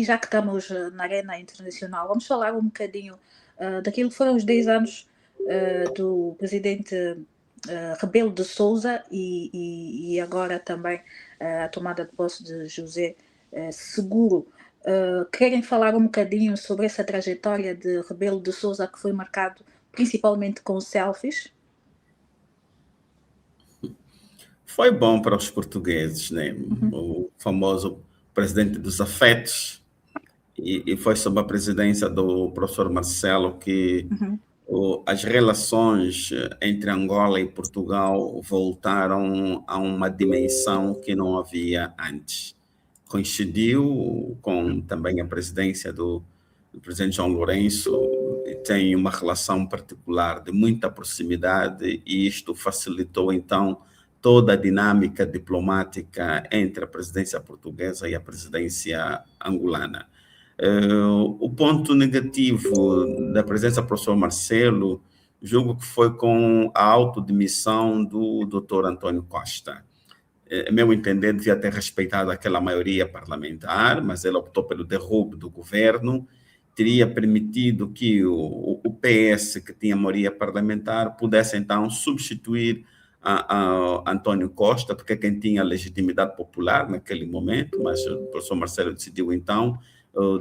já que estamos na arena internacional, vamos falar um bocadinho daquilo que foram os 10 anos do presidente Rebelo de Sousa e agora também a tomada de posse de José Seguro. Querem falar um bocadinho sobre essa trajetória de Rebelo de Sousa que foi marcado principalmente com selfies? Foi bom para os portugueses, né? O famoso presidente dos afetos, e foi sob a presidência do professor Marcelo que as relações entre Angola e Portugal voltaram a uma dimensão que não havia antes. Coincidiu com também a presidência do presidente João Lourenço, e tem uma relação particular de muita proximidade, e isto facilitou, então, toda a dinâmica diplomática entre a presidência portuguesa e a presidência angolana. O ponto negativo da presença do professor Marcelo, julgo que foi com a autodemissão do Dr. António Costa. A meu entender, devia ter respeitado aquela maioria parlamentar, mas ele optou pelo derrubo do governo, teria permitido que o PS, que tinha maioria parlamentar, pudesse, então, substituir a António Costa, porque é quem tinha legitimidade popular naquele momento, mas o professor Marcelo decidiu, então,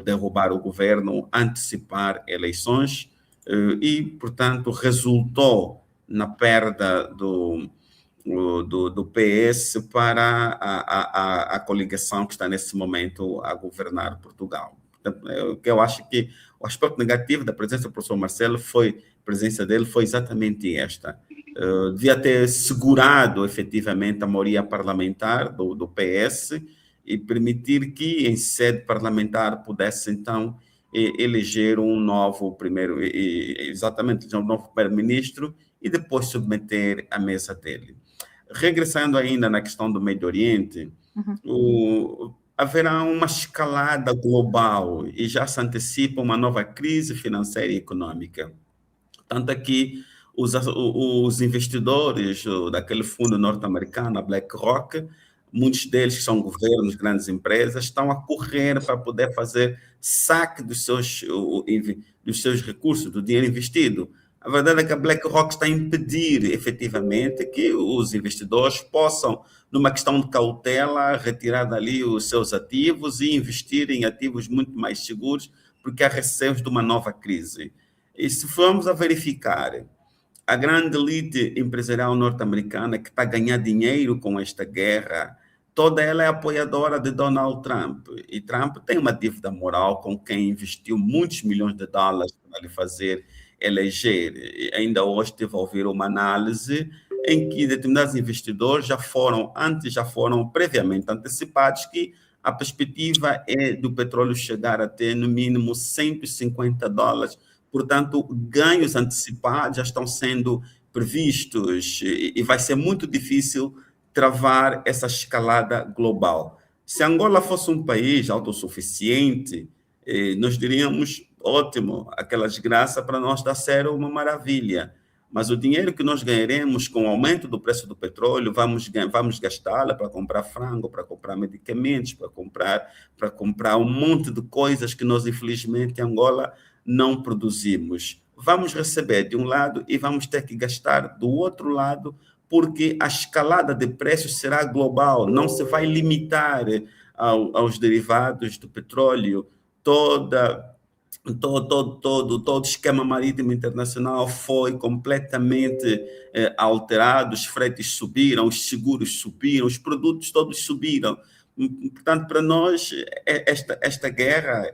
derrubar o governo, antecipar eleições, e, portanto, resultou na perda do PS para a coligação que está nesse momento a governar Portugal. Eu acho que o aspecto negativo da presença do professor Marcelo a presença dele foi exatamente esta. Devia ter segurado efetivamente a maioria parlamentar do PS e permitir que em sede parlamentar pudesse então eleger um novo exatamente um novo primeiro-ministro e depois submeter à mesa dele. Regressando ainda na questão do Médio Oriente, haverá uma escalada global e já se antecipa uma nova crise financeira e econômica. Tanto é que os investidores daquele fundo norte-americano, a BlackRock, muitos deles que são governos, grandes empresas, estão a correr para poder fazer saque dos seus recursos, do dinheiro investido. A verdade é que a BlackRock está a impedir, efetivamente, que os investidores possam, numa questão de cautela, retirar dali os seus ativos e investir em ativos muito mais seguros, porque há receios de uma nova crise. E se formos a verificar, a grande elite empresarial norte-americana que está a ganhar dinheiro com esta guerra, toda ela é apoiadora de Donald Trump. E Trump tem uma dívida moral com quem investiu muitos milhões de dólares para lhe fazer eleger. E ainda hoje tive a ouvir uma análise em que determinados investidores já foram previamente antecipados que a perspectiva é do petróleo chegar a ter no mínimo $150. Portanto, ganhos antecipados já estão sendo previstos e vai ser muito difícil travar essa escalada global. Se Angola fosse um país autossuficiente, nós diríamos, ótimo, aquela desgraça para nós está sendo uma maravilha. Mas o dinheiro que nós ganharemos com o aumento do preço do petróleo, vamos gastá-la para comprar frango, para comprar medicamentos, para comprar um monte de coisas que nós, infelizmente, em Angola, não produzimos. Vamos receber de um lado e vamos ter que gastar do outro lado, porque a escalada de preços será global, não se vai limitar aos derivados do petróleo. Todo o esquema marítimo internacional foi completamente alterado, os fretes subiram, os seguros subiram, os produtos todos subiram. Portanto, para nós, esta guerra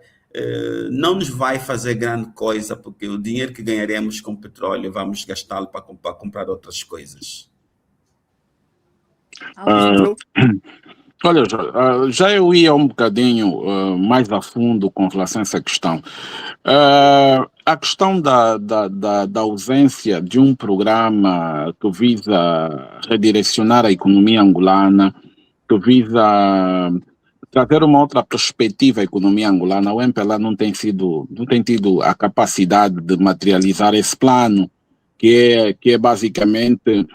não nos vai fazer grande coisa, porque o dinheiro que ganharemos com petróleo vamos gastá-lo para comprar outras coisas. Olha, já eu ia um bocadinho mais a fundo com relação a essa questão. A questão da ausência de um programa que visa redirecionar a economia angolana, que visa trazer uma outra perspectiva à economia angolana, o MPLA não tem tido a capacidade de materializar esse plano, que é basicamente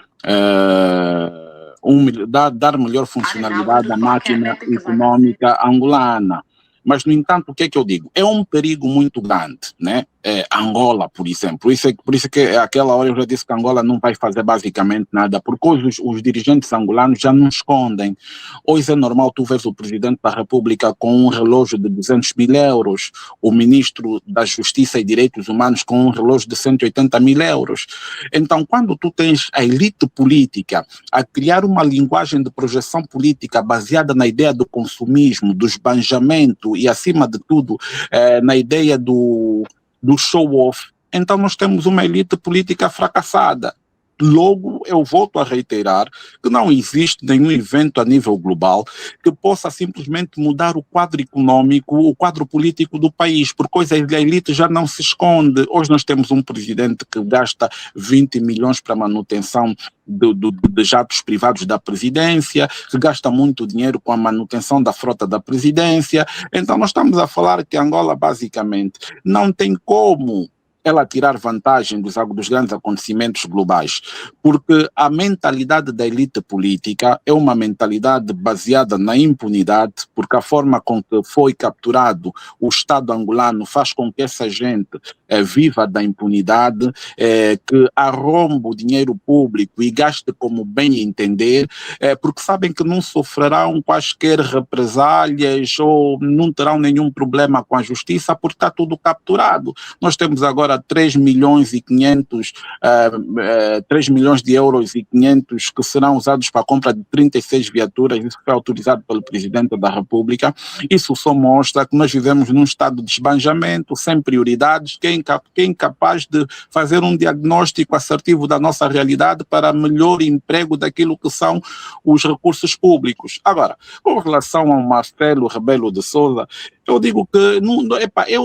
dar melhor funcionalidade à máquina econômica angolana. Mas, no entanto, o que é que eu digo? É um perigo muito grande, né? Angola, por exemplo. Por isso que aquela hora eu já disse que Angola não vai fazer basicamente nada, porque hoje os dirigentes angolanos já não escondem. Hoje é normal tu veres o presidente da República com um relógio de 200 mil euros, o ministro da Justiça e Direitos Humanos com um relógio de 180 mil euros. Então, quando tu tens a elite política a criar uma linguagem de projeção política baseada na ideia do consumismo, do esbanjamento e, acima de tudo, na ideia do show-off, então nós temos uma elite política fracassada. Logo, eu volto a reiterar que não existe nenhum evento a nível global que possa simplesmente mudar o quadro econômico, o quadro político do país, porque hoje a elite já não se esconde. Hoje nós temos um presidente que gasta 20 milhões para a manutenção de jatos privados da presidência, que gasta muito dinheiro com a manutenção da frota da presidência. Então nós estamos a falar que Angola basicamente não tem como ela tirar vantagem dos grandes acontecimentos globais, porque a mentalidade da elite política é uma mentalidade baseada na impunidade, porque a forma com que foi capturado o Estado angolano faz com que essa gente viva da impunidade, que arromba o dinheiro público e gaste como bem entender, porque sabem que não sofrerão quaisquer represálias ou não terão nenhum problema com a justiça, porque está tudo capturado. Nós temos agora 3 milhões e 500, 3 milhões de euros e 500 que serão usados para a compra de 36 viaturas, isso foi autorizado pelo Presidente da República. Isso só mostra que nós vivemos num estado de esbanjamento, sem prioridades, que é incapaz de fazer um diagnóstico assertivo da nossa realidade para melhor emprego daquilo que são os recursos públicos. Agora, com relação ao Marcelo Rebelo de Sousa, eu digo que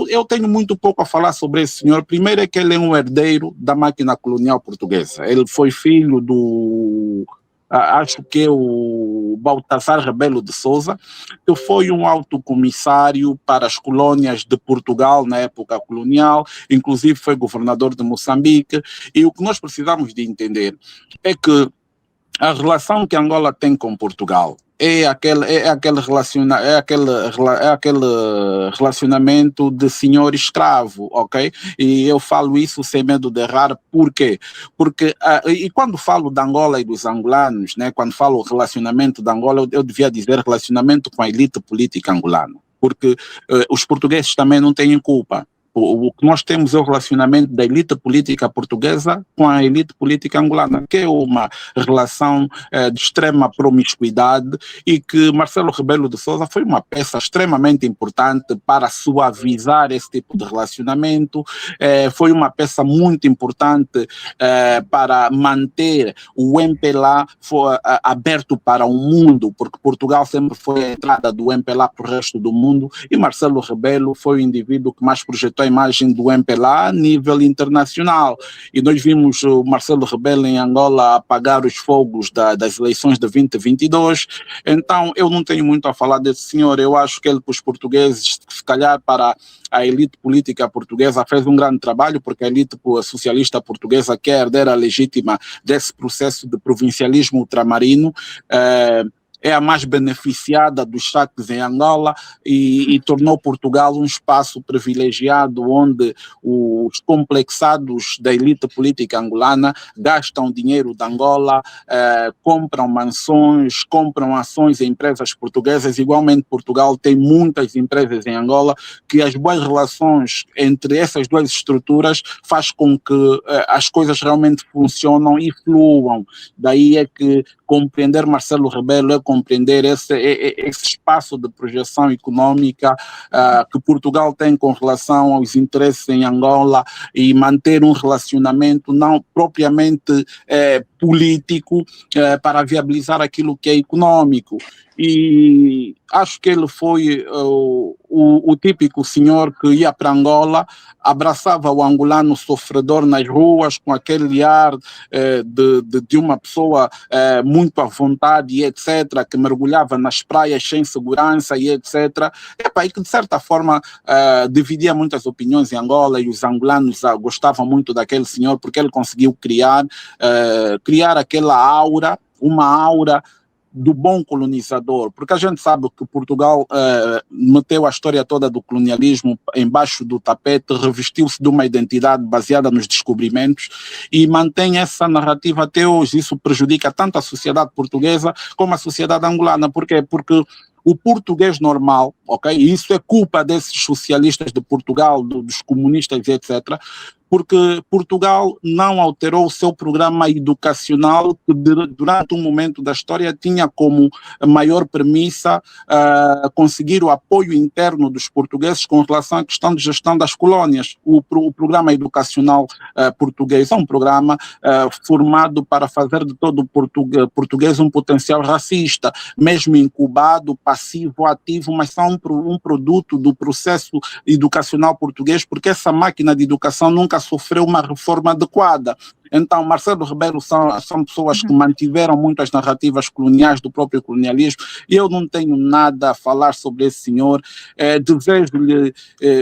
eu tenho muito pouco a falar sobre esse senhor. Primeiro é que ele é um herdeiro da máquina colonial portuguesa. Ele foi filho do, acho que é o Baltasar Rebelo de Sousa, que foi um alto comissário para as colônias de Portugal na época colonial, inclusive foi governador de Moçambique. E o que nós precisamos de entender é que a relação que Angola tem com Portugal é aquele relacionamento de senhor escravo, ok? E eu falo isso sem medo de errar. Por quê? Porque, e quando falo de Angola e dos angolanos, né, quando falo relacionamento de Angola, eu devia dizer relacionamento com a elite política angolana, porque os portugueses também não têm culpa. O que nós temos é o relacionamento da elite política portuguesa com a elite política angolana, que é uma relação de extrema promiscuidade, e que Marcelo Rebelo de Sousa foi uma peça extremamente importante para suavizar esse tipo de relacionamento, foi uma peça muito importante para manter o MPLA aberto para o mundo, porque Portugal sempre foi a entrada do MPLA para o resto do mundo, e Marcelo Rebelo foi o indivíduo que mais projetou a imagem do MPLA a nível internacional. E nós vimos o Marcelo Rebelo em Angola apagar os fogos das eleições de 2022. Então, eu não tenho muito a falar desse senhor. Eu acho que ele, para os portugueses, se calhar para a elite política portuguesa, fez um grande trabalho, porque a elite socialista portuguesa, que é a herdeira legítima desse processo de provincialismo ultramarino, é a mais beneficiada dos saques em Angola e tornou Portugal um espaço privilegiado onde os complexados da elite política angolana gastam dinheiro da Angola, compram mansões, compram ações em empresas portuguesas. Igualmente, Portugal tem muitas empresas em Angola, que as boas relações entre essas duas estruturas faz com que as coisas realmente funcionam e fluam. Daí é que compreender Marcelo Rebelo é compreender esse espaço de projeção econômica que Portugal tem com relação aos interesses em Angola, e manter um relacionamento não propriamente político para viabilizar aquilo que é econômico. E acho que ele foi o típico senhor que ia para Angola, abraçava o angolano sofredor nas ruas com aquele ar de uma pessoa muito à vontade e etc., que mergulhava nas praias sem segurança e etc. E que de certa forma dividia muitas opiniões em Angola, e os angolanos gostavam muito daquele senhor, porque ele conseguiu criar aquela aura, uma aura do bom colonizador, porque a gente sabe que Portugal meteu a história toda do colonialismo embaixo do tapete, revestiu-se de uma identidade baseada nos descobrimentos e mantém essa narrativa até hoje. Isso prejudica tanto a sociedade portuguesa como a sociedade angolana. Por quê? Porque o português normal, ok? E isso é culpa desses socialistas de Portugal, dos comunistas, etc., porque Portugal não alterou o seu programa educacional, que durante um momento da história tinha como maior premissa conseguir o apoio interno dos portugueses com relação à questão de gestão das colônias. O programa educacional português é um programa formado para fazer de todo o português um potencial racista, mesmo incubado, passivo, ativo, mas são um produto do processo educacional português, porque essa máquina de educação nunca sofreu uma reforma adequada. Então, Marcelo Rebelo são pessoas que mantiveram muitas narrativas coloniais do próprio colonialismo, e eu não tenho nada a falar sobre esse senhor. Desejo-lhe,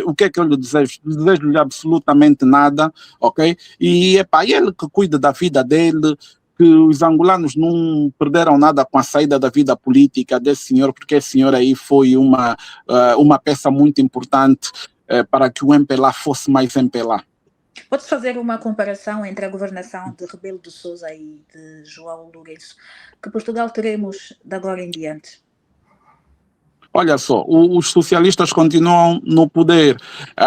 o que é que eu lhe desejo? Desejo-lhe absolutamente nada, ok? E ele que cuida da vida dele, que os angolanos não perderam nada com a saída da vida política desse senhor, porque esse senhor aí foi uma peça muito importante para que o MPLA fosse mais MPLA. Pode fazer uma comparação entre a governação de Rebelo de Sousa e de João Lourenço? Que Portugal teremos de agora em diante? Olha só, os socialistas continuam no poder,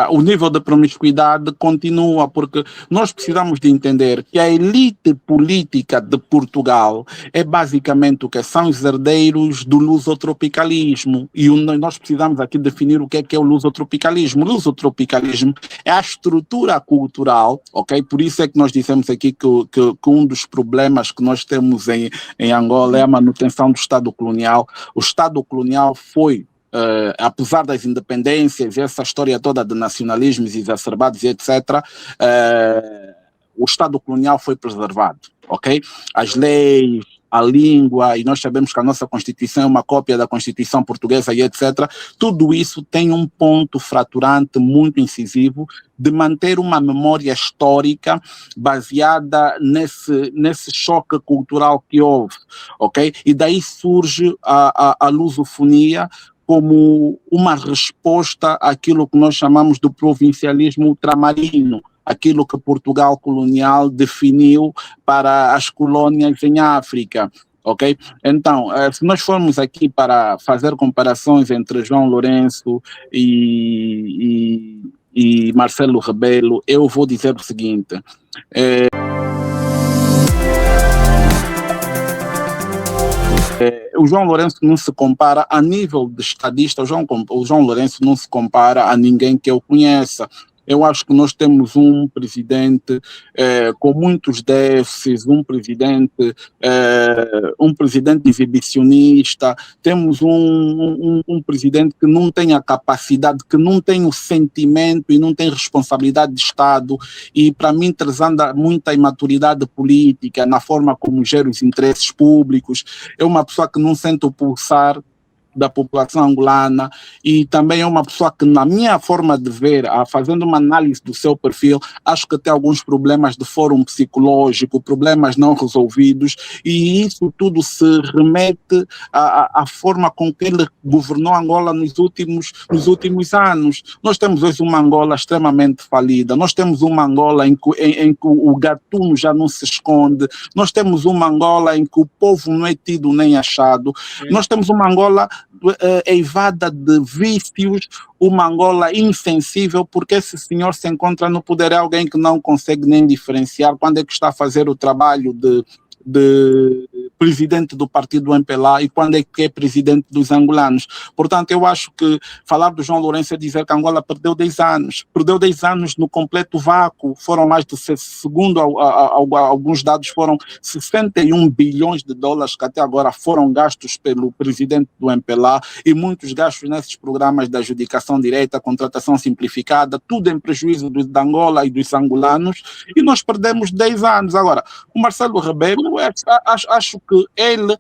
o nível de promiscuidade continua, porque nós precisamos de entender que a elite política de Portugal é basicamente o que são os herdeiros do lusotropicalismo, e nós precisamos aqui definir o que é o lusotropicalismo. O lusotropicalismo é a estrutura cultural, ok? Por isso é que nós dissemos aqui que um dos problemas que nós temos em Angola é a manutenção do Estado colonial. O Estado colonial foi, apesar das independências e essa história toda de nacionalismos exacerbados e etc., o Estado colonial foi preservado, ok? As leis, a língua, e nós sabemos que a nossa Constituição é uma cópia da Constituição portuguesa e etc., tudo isso tem um ponto fraturante muito incisivo de manter uma memória histórica baseada nesse choque cultural que houve, ok? E daí surge a lusofonia como uma resposta àquilo que nós chamamos de provincialismo ultramarino, aquilo que Portugal colonial definiu para as colônias em África, ok? Então, se nós formos aqui para fazer comparações entre João Lourenço e Marcelo Rebelo, eu vou dizer o seguinte, o João Lourenço não se compara a nível de estadista, o João Lourenço não se compara a ninguém que eu conheça. Eu acho que nós temos um presidente com muitos déficits, um presidente exibicionista, temos um presidente que não tem a capacidade, que não tem o sentimento e não tem responsabilidade de Estado, e para mim transanda muita imaturidade política na forma como gera os interesses públicos. É uma pessoa que não sente o pulsar da população angolana, e também é uma pessoa que, na minha forma de ver, fazendo uma análise do seu perfil, acho que tem alguns problemas de fórum psicológico, problemas não resolvidos, e isso tudo se remete à forma com que ele governou Angola nos últimos anos. Nós temos hoje uma Angola extremamente falida, nós temos uma Angola em que o gatuno já não se esconde, nós temos uma Angola em que o povo não é tido nem achado, nós temos uma Angola eivada de vícios, uma Angola insensível, porque esse senhor se encontra no poder, é alguém que não consegue nem diferenciar quando é que está a fazer o trabalho de presidente do partido MPLA e quando é que é presidente dos angolanos. Portanto, eu acho que falar do João Lourenço é dizer que Angola perdeu 10 anos no completo vácuo, foram mais de, segundo alguns dados, foram 61 bilhões de dólares que até agora foram gastos pelo presidente do MPLA, e muitos gastos nesses programas de adjudicação direta, contratação simplificada, tudo em prejuízo da Angola e dos angolanos, e nós perdemos 10 anos. Agora, o Marcelo Rebelo, acho que ele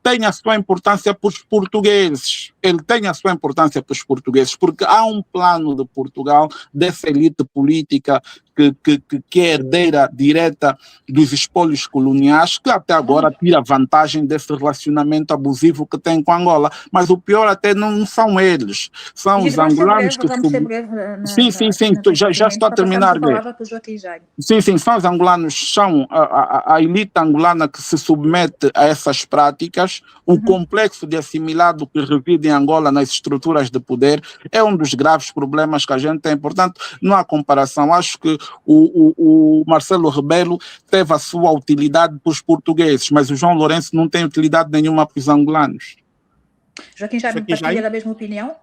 tem a sua importância para os portugueses. Ele tem a sua importância para os portugueses, porque há um plano de Portugal, dessa elite política que é herdeira direta dos espólios coloniais, que até agora tira vantagem desse relacionamento abusivo que tem com Angola. Mas o pior até não são eles, são os angolanos que... Vamos ser breve Sim, já estou a terminar. Sim, são os angolanos, são a elite angolana que se submete a essas práticas. O complexo de assimilado que reside em Angola nas estruturas de poder é um dos graves problemas que a gente tem. Portanto, não há comparação. Acho que o Marcelo Rebelo teve a sua utilidade para os portugueses, mas o João Lourenço não tem utilidade nenhuma para os angolanos. Joaquim Jaime, partilha da mesma opinião?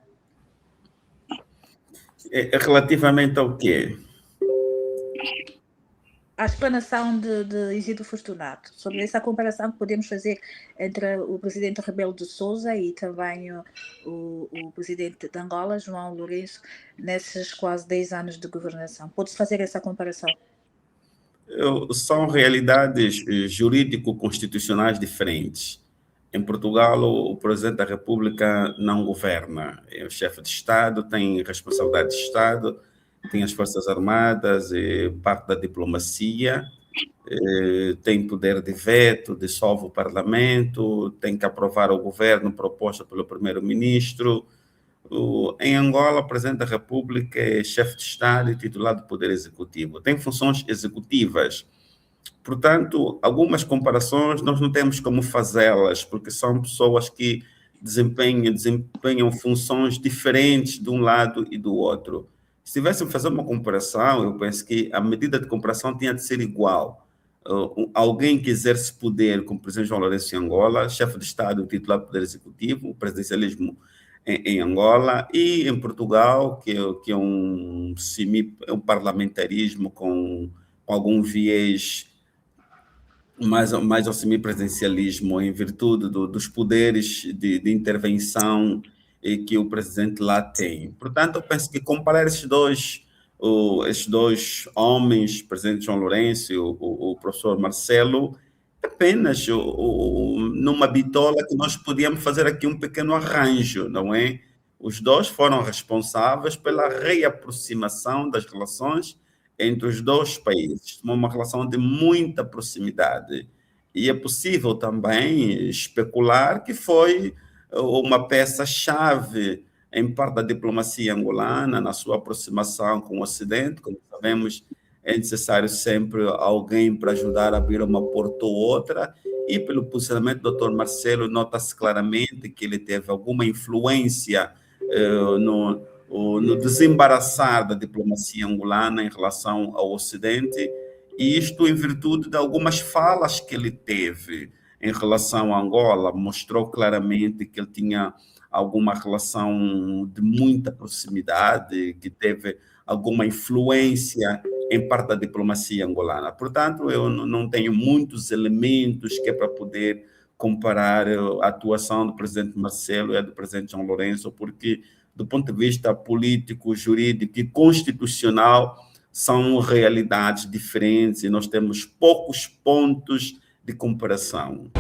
Relativamente ao quê? A explanação de Isidro Fortunato, sobre essa comparação que podemos fazer entre o presidente Rebelo de Sousa e também o presidente de Angola, João Lourenço, nesses quase 10 anos de governação. Pode-se fazer essa comparação? São realidades jurídico-constitucionais diferentes. Em Portugal, o presidente da República não governa. O chefe de Estado tem responsabilidade de Estado, tem as Forças Armadas, parte da diplomacia, tem poder de veto, dissolve o Parlamento, tem que aprovar o governo proposto pelo primeiro-ministro. Em Angola, o presidente da República é chefe de Estado e titular do Poder Executivo. Tem funções executivas. Portanto, algumas comparações nós não temos como fazê-las, porque são pessoas que desempenham funções diferentes de um lado e do outro. Se tivéssemos fazer uma comparação, eu penso que a medida de comparação tinha de ser igual. Alguém que exerce poder, como o presidente João Lourenço em Angola, chefe de Estado, titular do Poder Executivo, o presidencialismo em Angola, e em Portugal, que é um parlamentarismo com algum viés mais ao semipresidencialismo, em virtude dos poderes de intervenção que o presidente lá tem. Portanto, eu penso que comparar esses dois homens, o presidente João Lourenço e o professor Marcelo, apenas numa bitola que nós podíamos fazer aqui um pequeno arranjo, não é? Os dois foram responsáveis pela reaproximação das relações entre os dois países, uma relação de muita proximidade. E é possível também especular que foi uma peça-chave em parte da diplomacia angolana, na sua aproximação com o Ocidente. Como sabemos, é necessário sempre alguém para ajudar a abrir uma porta ou outra, e pelo posicionamento do Dr. Marcelo, nota-se claramente que ele teve alguma influência no desembaraçar da diplomacia angolana em relação ao Ocidente, e isto em virtude de algumas falas que ele teve em relação a Angola. Mostrou claramente que ele tinha alguma relação de muita proximidade, que teve alguma influência em parte da diplomacia angolana. Portanto, eu não tenho muitos elementos que é para poder comparar a atuação do presidente Marcelo e a do presidente João Lourenço, porque do ponto de vista político, jurídico e constitucional, são realidades diferentes e nós temos poucos pontos de comparação.